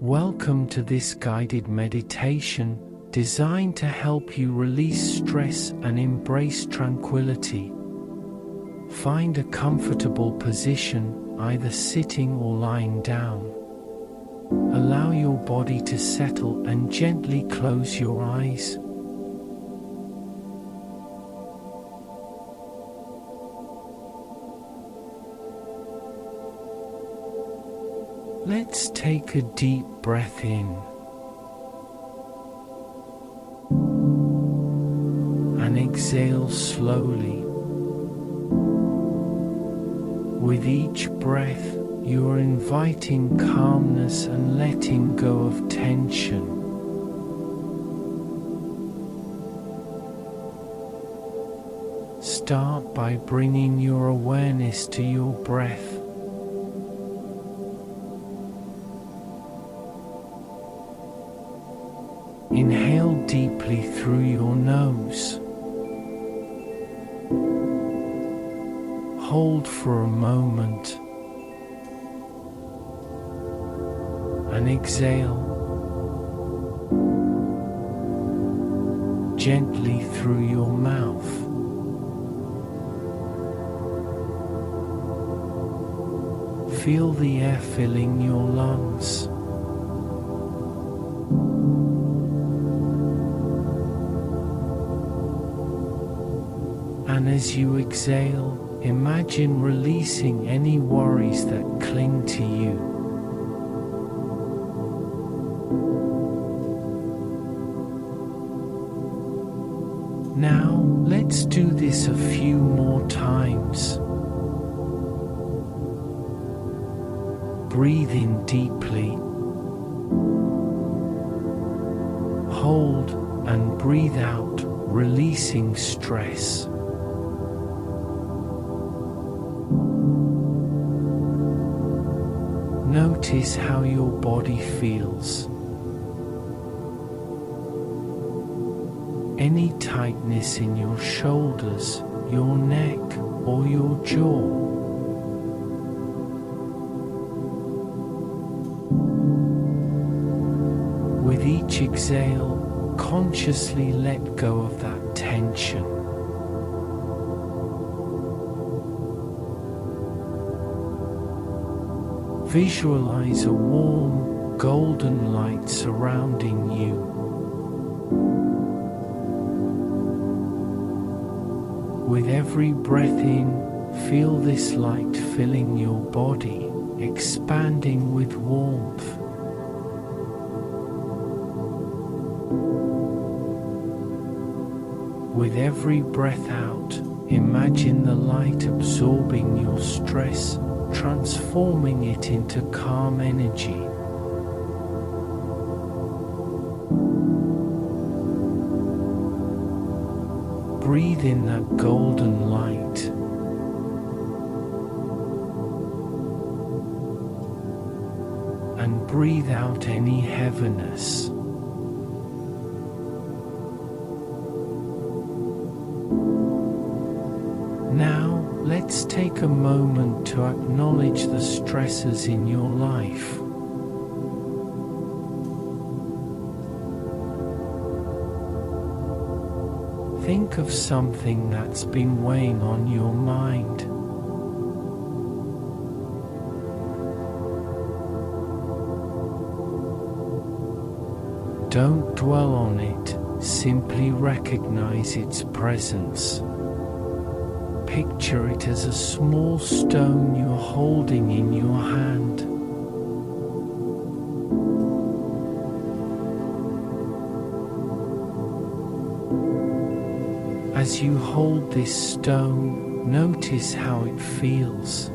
Welcome to this guided meditation designed to help you release stress and embrace tranquility. Find a comfortable position, either sitting or lying down. Allow your body to settle and gently close your eyes. Let's take a deep breath in and exhale slowly. With each breath, you are inviting calmness and letting go of tension. Start by bringing your awareness to your breath. Inhale deeply through your nose. Hold for a moment and exhale gently through your mouth. Feel the air filling your lungs. And as you exhale, imagine releasing any worries that cling to you. Now, let's do this a few more times. Breathe in deeply. Hold and breathe out, releasing stress. Notice how your body feels. Any tightness in your shoulders, your neck, or your jaw. With each exhale, consciously let go of that tension. Visualize a warm, golden light surrounding you. With every breath in, feel this light filling your body, expanding with warmth. With every breath out, imagine the light absorbing your stress, transforming it into calm energy. Breathe in that golden light. And breathe out any heaviness. Now, let's take a moment to acknowledge the stresses in your life. Think of something that's been weighing on your mind. Don't dwell on it, simply recognize its presence. Picture it as a small stone you're holding in your hand. As you hold this stone, notice how it feels.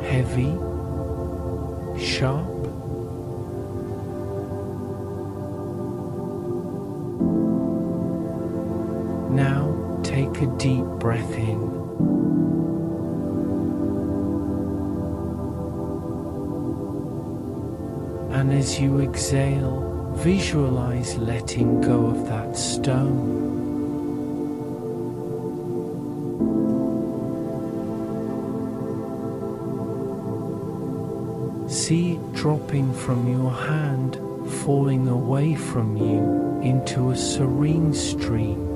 Heavy, sharp. Now, take a deep breath in. And as you exhale, visualize letting go of that stone. See it dropping from your hand, falling away from you into a serene stream.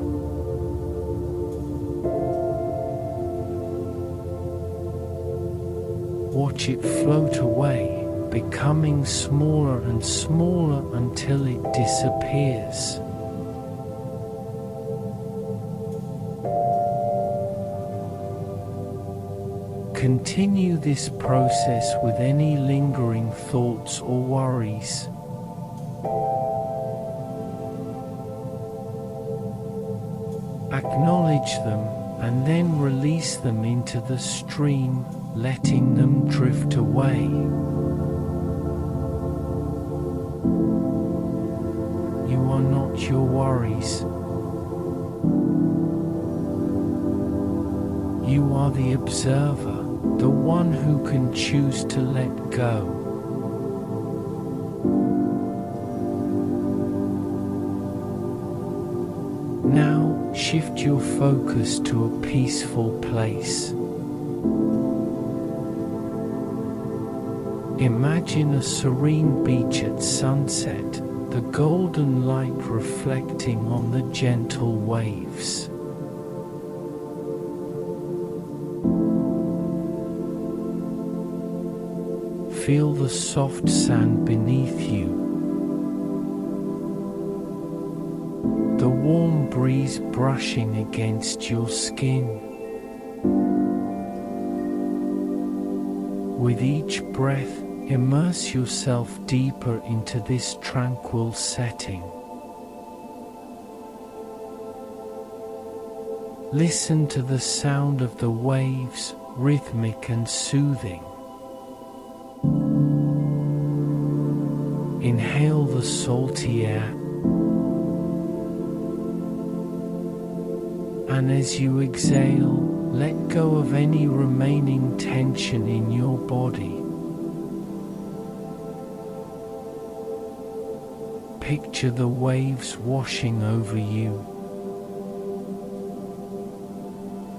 Watch it float away, becoming smaller and smaller until it disappears. Continue this process with any lingering thoughts or worries. Acknowledge them and then release them into the stream, letting them drift away. You are not your worries. You are the observer, the one who can choose to let go. Now, shift your focus to a peaceful place. Imagine a serene beach at sunset, the golden light reflecting on the gentle waves. Feel the soft sand beneath you, the warm breeze brushing against your skin. With each breath, immerse yourself deeper into this tranquil setting. Listen to the sound of the waves, rhythmic and soothing. Inhale the salty air, and as you exhale, let go of any remaining tension in your body. Picture the waves washing over you,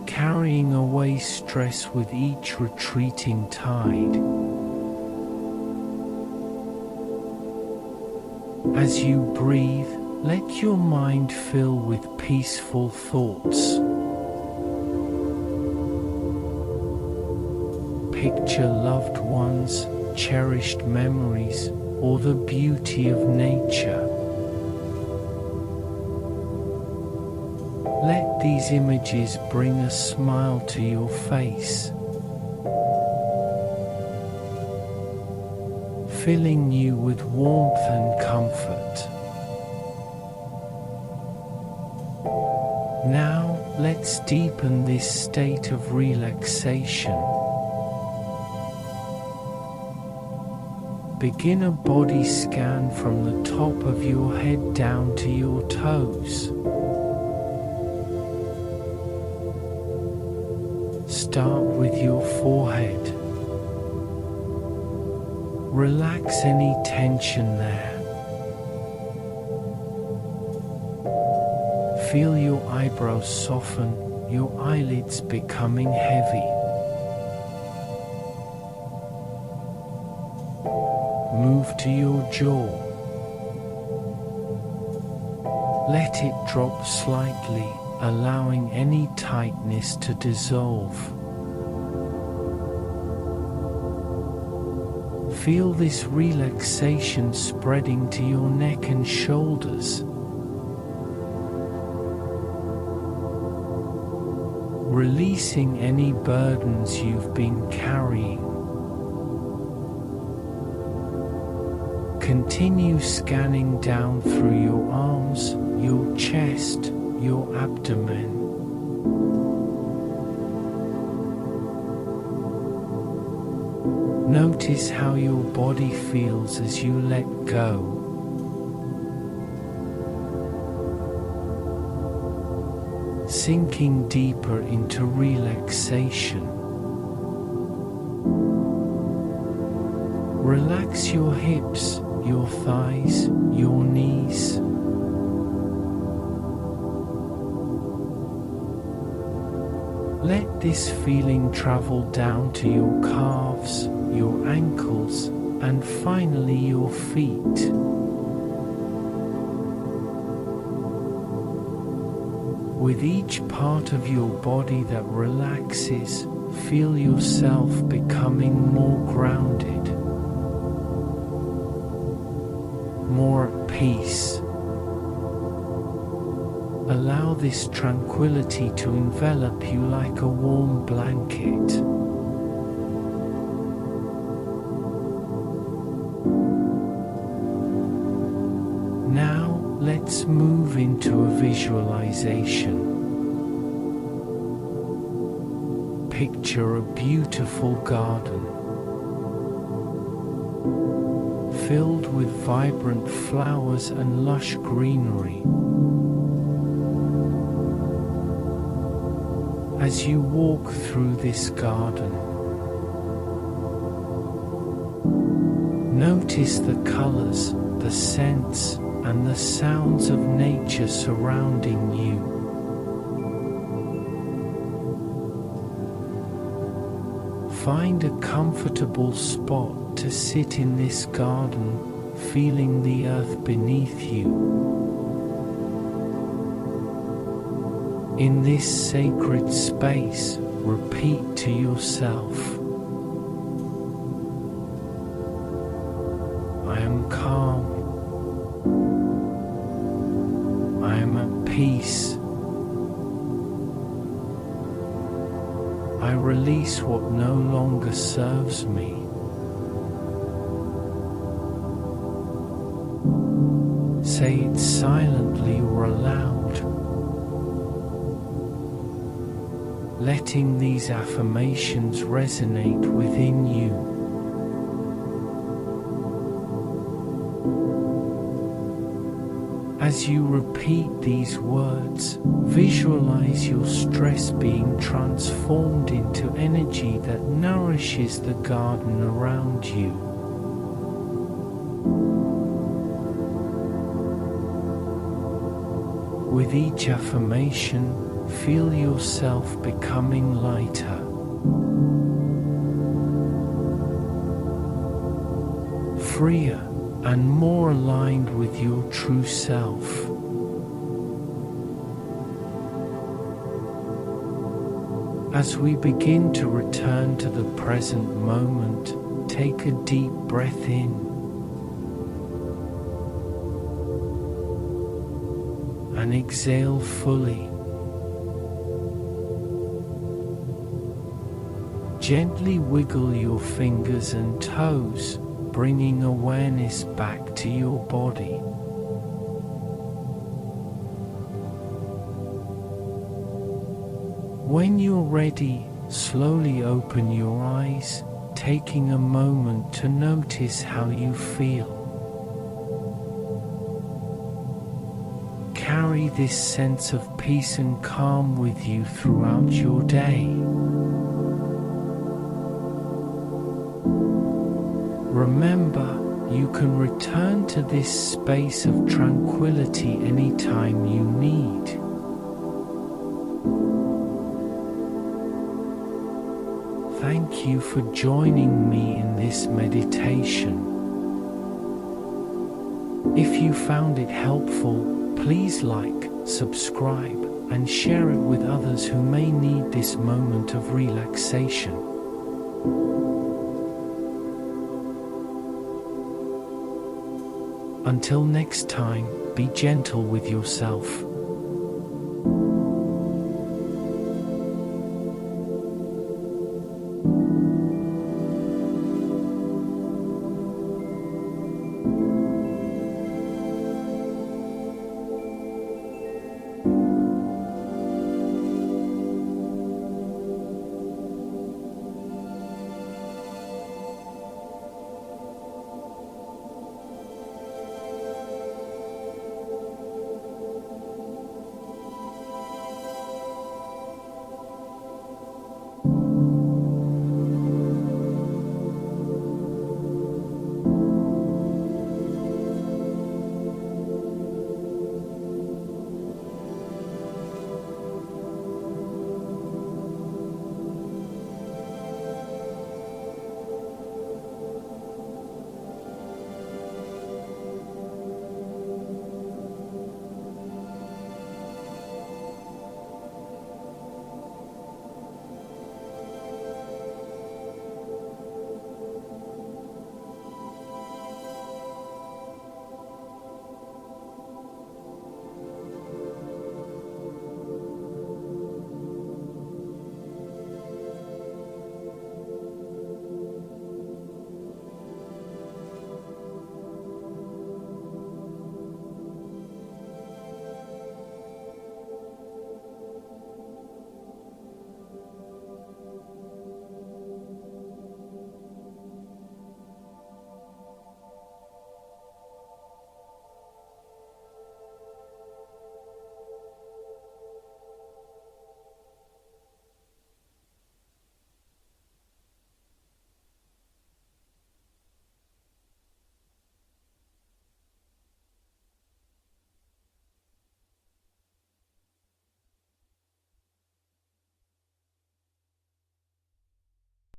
carrying away stress with each retreating tide. As you breathe, let your mind fill with peaceful thoughts. Picture loved ones, cherished memories, or the beauty of nature. Let these images bring a smile to your face, filling you with warmth and comfort. Now, let's deepen this state of relaxation. Begin a body scan from the top of your head down to your toes. Start with your forehead. Relax any tension there. Feel your eyebrows soften, your eyelids becoming heavy. Move to your jaw. Let it drop slightly, allowing any tightness to dissolve. Feel this relaxation spreading to your neck and shoulders. Releasing any burdens you've been carrying. Continue scanning down through your arms, your chest, your abdomen. Notice how your body feels as you let go. Sinking deeper into relaxation. Relax your hips, your thighs, your knees. Let this feeling travel down to your calves, your ankles, and finally your feet. With each part of your body that relaxes, feel yourself becoming more grounded, more at peace. Allow this tranquility to envelop you like a warm blanket. Now, let's move into a visualization. Picture a beautiful garden, filled with vibrant flowers and lush greenery. As you walk through this garden, notice the colors, the scents, and the sounds of nature surrounding you. Find a comfortable spot to sit in this garden, feeling the earth beneath you. In this sacred space, repeat to yourself, I am calm, I am at peace, I release what no longer serves me. Say it silently or aloud, letting these affirmations resonate within you. As you repeat these words, visualize your stress being transformed into energy that nourishes the garden around you. With each affirmation, feel yourself becoming lighter, freer, and more aligned with your true self. As we begin to return to the present moment, take a deep breath in and exhale fully. Gently wiggle your fingers and toes, bringing awareness back to your body. When you're ready, slowly open your eyes, taking a moment to notice how you feel. Carry this sense of peace and calm with you throughout your day. Remember, you can return to this space of tranquility anytime you need. Thank you for joining me in this meditation. If you found it helpful, please like, subscribe, and share it with others who may need this moment of relaxation. Until next time, be gentle with yourself.